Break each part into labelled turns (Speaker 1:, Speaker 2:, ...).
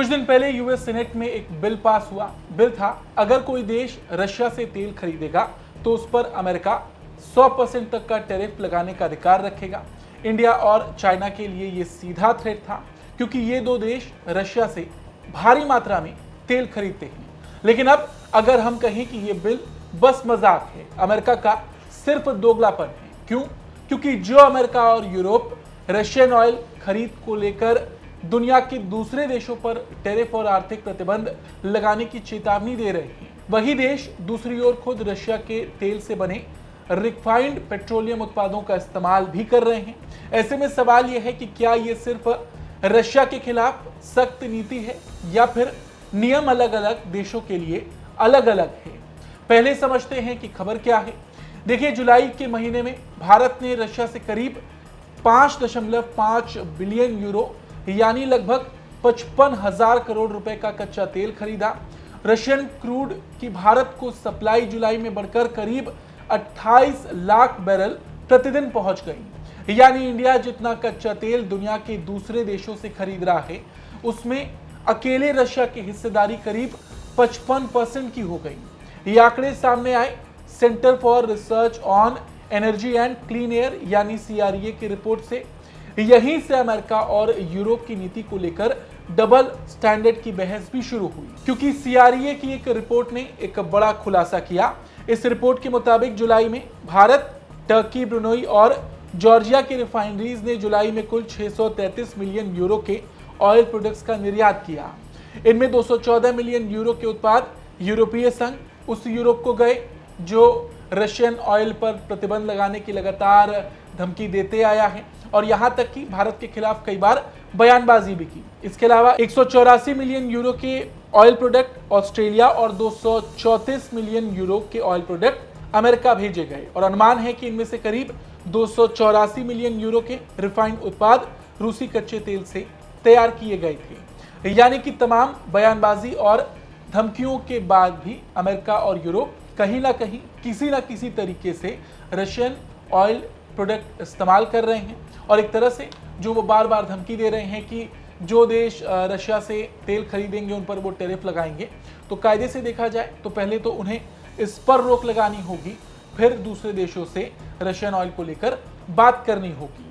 Speaker 1: कुछ दिन पहले यूएस सीनेट में एक बिल पास हुआ। बिल था, अगर कोई देश रशिया से तेल खरीदेगा तो उस पर अमेरिका 100% तक का टैरिफ लगाने का अधिकार रखेगा। इंडिया और चाइना के लिए ये सीधा थ्रेट था, क्योंकि ये दो देश रशिया से भारी मात्रा में तेल खरीदते हैं। लेकिन अब अगर हम कहें कि ये बिल बस मजाक है, अमेरिका का सिर्फ दोगलापन है। क्यों? क्योंकि जो अमेरिका और यूरोप रशियन ऑयल खरीद को लेकर दुनिया के दूसरे देशों पर टैरिफ और आर्थिक प्रतिबंध लगाने की चेतावनी दे रहे हैं, वही देश दूसरी ओर खुद रशिया के तेल से बने रिफाइंड पेट्रोलियम उत्पादों का इस्तेमाल भी कर रहे हैं। ऐसे में सवाल यह है कि क्या ये सिर्फ रशिया के खिलाफ सख्त नीति है या फिर नियम अलग अलग देशों के लिए अलग अलग है। पहले समझते हैं कि खबर क्या है। देखिए, जुलाई के महीने में भारत ने रशिया से करीब 5.5 बिलियन यूरो यानी लगभग 55,000 करोड़ रुपए का कच्चा तेल खरीदा। रशियन क्रूड की भारत को सप्लाई जुलाई में बढ़कर करीब 28 लाख बैरल प्रतिदिन पहुंच गई। यानी इंडिया जितना कच्चा तेल दुनिया के दूसरे देशों से खरीद रहा है, उसमें अकेले रशिया की हिस्सेदारी करीब 55% की हो गई। ये आंकड़े सामने आए centre for research on energy and clean air यानी CREA की रिपोर्ट से। यहीं से अमेरिका और यूरोप की नीति को लेकर डबल स्टैंडर्ड की बहस भी शुरू हुई, क्योंकि CREA की एक रिपोर्ट ने एक बड़ा खुलासा किया। इस रिपोर्ट के मुताबिक जुलाई में भारत, टर्की, ब्रुनोई और जॉर्जिया की रिफाइनरीज ने जुलाई में कुल 633 मिलियन यूरो के ऑयल प्रोडक्ट्स का निर्यात किया। इनमें 214 मिलियन यूरो के उत्पाद यूरोपीय संघ, उस यूरोप को गए जो रशियन ऑयल पर प्रतिबंध लगाने की लगातार धमकी देते आया है और यहां तक कि भारत के खिलाफ कई बार बयानबाजी भी की। इसके अलावा 184 मिलियन यूरो के ऑयल प्रोडक्ट ऑस्ट्रेलिया और 234 मिलियन यूरो के ऑयल प्रोडक्ट अमेरिका भेजे गए और अनुमान है कि इनमें से करीब 284 मिलियन यूरो के रिफाइंड उत्पाद रूसी कच्चे तेल से तैयार किए गए थे। यानी कि तमाम बयानबाजी और धमकियों के बाद भी अमेरिका और यूरोप कहीं ना कहीं किसी ना किसी तरीके से रशियन ऑयल प्रोडक्ट इस्तेमाल कर रहे हैं और एक तरह से जो वो बार बार धमकी दे रहे हैं कि जो देश रशिया से तेल खरीदेंगे उन पर वो टैरिफ लगाएंगे। तो कायदे से देखा जाए तो पहले तो उन्हें इस पर रोक लगानी होगी, फिर दूसरे देशों से रशियन ऑयल को लेकर बात करनी होगी।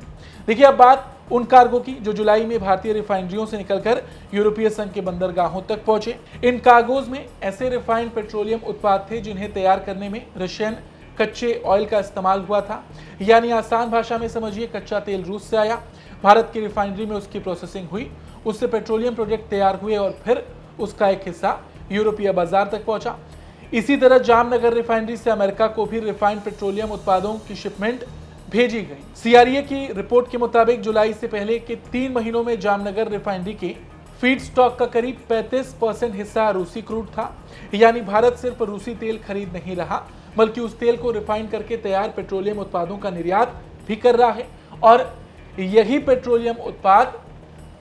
Speaker 1: देखिए, अब बात उन कार्गो की जो जुलाई में भारतीय रिफाइनरियों से निकलकर यूरोपीय संघ के बंदरगाहों तक पहुंचे। इन कार्गोज में ऐसे रिफाइंड पेट्रोलियम उत्पाद थे जिन्हें तैयार करने में रशियन कच्चे ऑयल का इस्तेमाल हुआ था। यानी आसान भाषा में समझिए, कच्चा तेल रूस से आया, भारत की रिफाइनरी में उसकी प्रोसेसिंग हुई, उससे पेट्रोलियम प्रोडक्ट तैयार हुए और फिर उसका एक हिस्सा यूरोपीय बाजार तक पहुंचा। इसी तरह जामनगर रिफाइनरी से अमेरिका को भी रिफाइंड पेट्रोलियम उत्पादों की शिपमेंट भेजी गई। CREA की रिपोर्ट के मुताबिक जुलाई से पहले के 3 महीनों में जामनगर रिफाइनरी के फीड स्टॉक का करीब 35% हिस्सा रूसी क्रूड था। यानी भारत सिर्फ रूसी तेल खरीद नहीं रहा, बल्कि उस तेल को रिफाइन करके तैयार पेट्रोलियम उत्पादों का निर्यात भी कर रहा है और यही पेट्रोलियम उत्पाद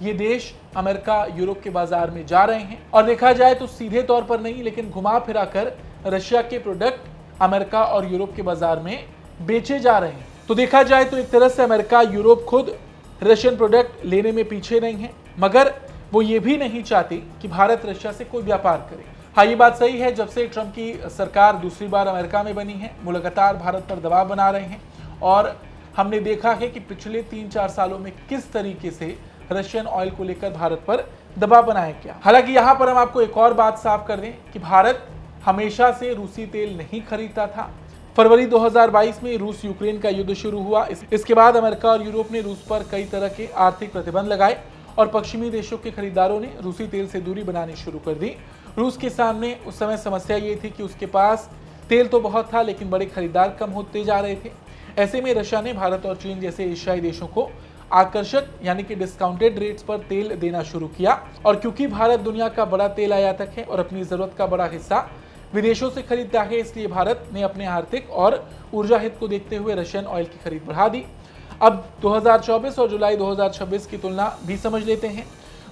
Speaker 1: ये देश अमेरिका, यूरोप के बाजार में जा रहे हैं और देखा जाए तो सीधे तौर पर नहीं, लेकिन घुमा फिरा कर रशिया के प्रोडक्ट अमेरिका और यूरोप के बाजार में बेचे जा रहे हैं। तो देखा जाए तो एक तरह से अमेरिका, यूरोप खुद रशियन प्रोडक्ट लेने में पीछे नहीं है, मगर वो ये भी नहीं चाहती कि भारत रशिया से कोई व्यापार करे। हाँ, ये बात सही है, जब से ट्रंप की सरकार दूसरी बार अमेरिका में बनी है, वो लगातार भारत पर दबाव बना रहे हैं और हमने देखा है कि पिछले 3-4 सालों में किस तरीके से रशियन ऑयल को लेकर भारत पर दबाव बनाया गया। हालांकि यहाँ पर हम आपको एक और बात साफ कर दें कि भारत हमेशा से रूसी तेल नहीं खरीदता था। फरवरी 2022 में रूस यूक्रेन का युद्ध शुरू हुआ। इसके बाद अमेरिका और यूरोप ने रूस पर कई तरह के आर्थिक प्रतिबंध लगाए और पश्चिमी देशों के खरीदारों ने रूसी तेल से दूरी बनानी शुरू कर दी। रूस के सामने उस समय समस्या ये थी कि उसके पास तेल तो बहुत था, लेकिन बड़े खरीदार कम होते जा रहे थे। ऐसे में रशिया ने भारत और चीन जैसे एशियाई देशों को आकर्षक यानी कि डिस्काउंटेड रेट्स पर तेल देना शुरू किया और क्योंकि भारत दुनिया का बड़ा तेल आयातक है और अपनी जरूरत का बड़ा हिस्सा विदेशों से खरीदता है, इसलिए भारत ने अपने आर्थिक और ऊर्जा हित को देखते हुए रशियन ऑयल की खरीद बढ़ा दी। अब 2024 और जुलाई 2026 की तुलना भी समझ लेते हैं।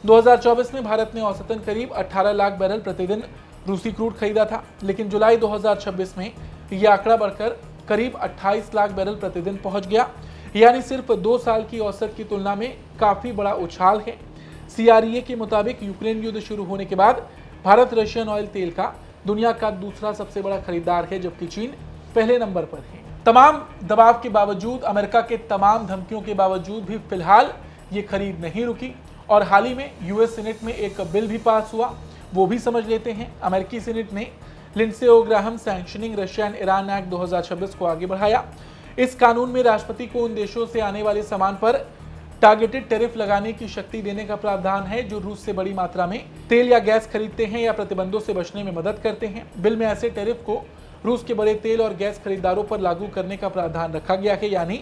Speaker 1: 2024 में भारत ने औसतन करीब 18 लाख बैरल प्रतिदिन रूसी क्रूड खरीदा था, लेकिन जुलाई 2026 में यह आंकड़ा बढ़कर करीब 28 लाख बैरल प्रतिदिन पहुंच गया। यानी सिर्फ 2 साल की औसत की तुलना में काफी बड़ा उछाल है। CREA के मुताबिक यूक्रेन युद्ध शुरू होने के बाद भारत रशियन ऑयल तेल का दुनिया का दूसरा सबसे बड़ा खरीदार है, जबकि चीन पहले नंबर पर है। तमाम दबाव के बावजूद, अमेरिका के तमाम धमकियों के बावजूद भी फिलहाल ये खरीद नहीं रुकी और हाल ही में यूएस सीनेट में एक बिल भी पास हुआ, वो भी समझ लेते हैं। अमेरिकी सीनेट ने Lindsey Graham sanctioning Russia and Iran act 2026 को आगे बढ़ाया। इस कानून में राष्ट्रपति को उन देशों से आने वाले सामान पर टारगेटेड टैरिफ लगाने की शक्ति देने का प्रावधान है जो रूस से बड़ी मात्रा में तेल या गैस खरीदते हैं या प्रतिबंधों से बचने में मदद करते हैं। बिल में ऐसे टैरिफ को रूस के बड़े तेल और गैस खरीदारों पर लागू करने का प्रावधान रखा गया है। यानी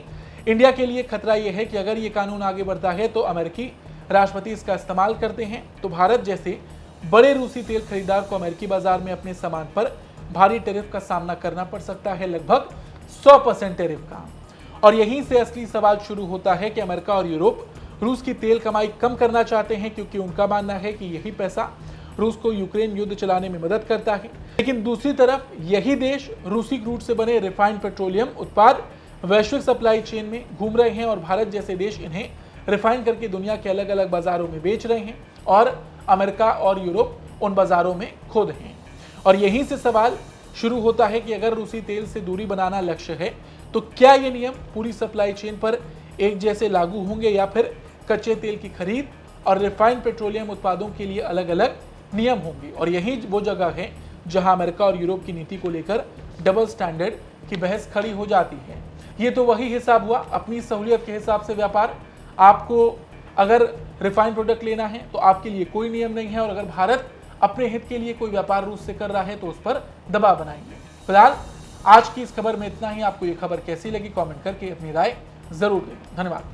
Speaker 1: इंडिया के लिए खतरा यह है कि अगर ये कानून आगे बढ़ता है तो अमेरिकी राष्ट्रपति इसका इस्तेमाल करते हैं तो भारत जैसे बड़े रूसी तेल खरीदार को अमेरिकी बाजार में अपने सामान पर भारी टैरिफ का सामना करना पड़ सकता है, लगभग 100% टैरिफ का। और यहीं से असली सवाल शुरू होता है कि अमेरिका और यूरोप रूस की तेल कमाई कम करना चाहते हैं, क्योंकि उनका मानना है कि यही पैसा रूस को यूक्रेन युद्ध चलाने में मदद करता है। लेकिन दूसरी तरफ यही देश रूसी क्रूड से बने रिफाइंड पेट्रोलियम उत्पाद वैश्विक सप्लाई चेन में घूम रहे हैं और भारत जैसे देश इन्हें रिफाइन करके दुनिया के अलग अलग बाजारों में बेच रहे हैं और अमेरिका और यूरोप उन बाजारों में खुद हैं। और यहीं से सवाल शुरू होता है कि अगर रूसी तेल से दूरी बनाना लक्ष्य है तो क्या ये नियम पूरी सप्लाई चेन पर एक जैसे लागू होंगे या फिर कच्चे तेल की खरीद और रिफाइंड पेट्रोलियम उत्पादों के लिए अलग अलग नियम होंगे। और यही वो जगह है जहां अमेरिका और यूरोप की नीति को लेकर डबल स्टैंडर्ड की बहस खड़ी हो जाती है। ये तो वही हिसाब हुआ अपनी सहूलियत के हिसाब से व्यापार। आपको अगर रिफाइंड प्रोडक्ट लेना है तो आपके लिए कोई नियम नहीं है और अगर भारत अपने हित के लिए कोई व्यापार रूस से कर रहा है तो उस पर दबाव बनाएंगे। फिलहाल आज की इस खबर में इतना ही। आपको ये खबर कैसी लगी कमेंट करके अपनी राय जरूर दें। धन्यवाद।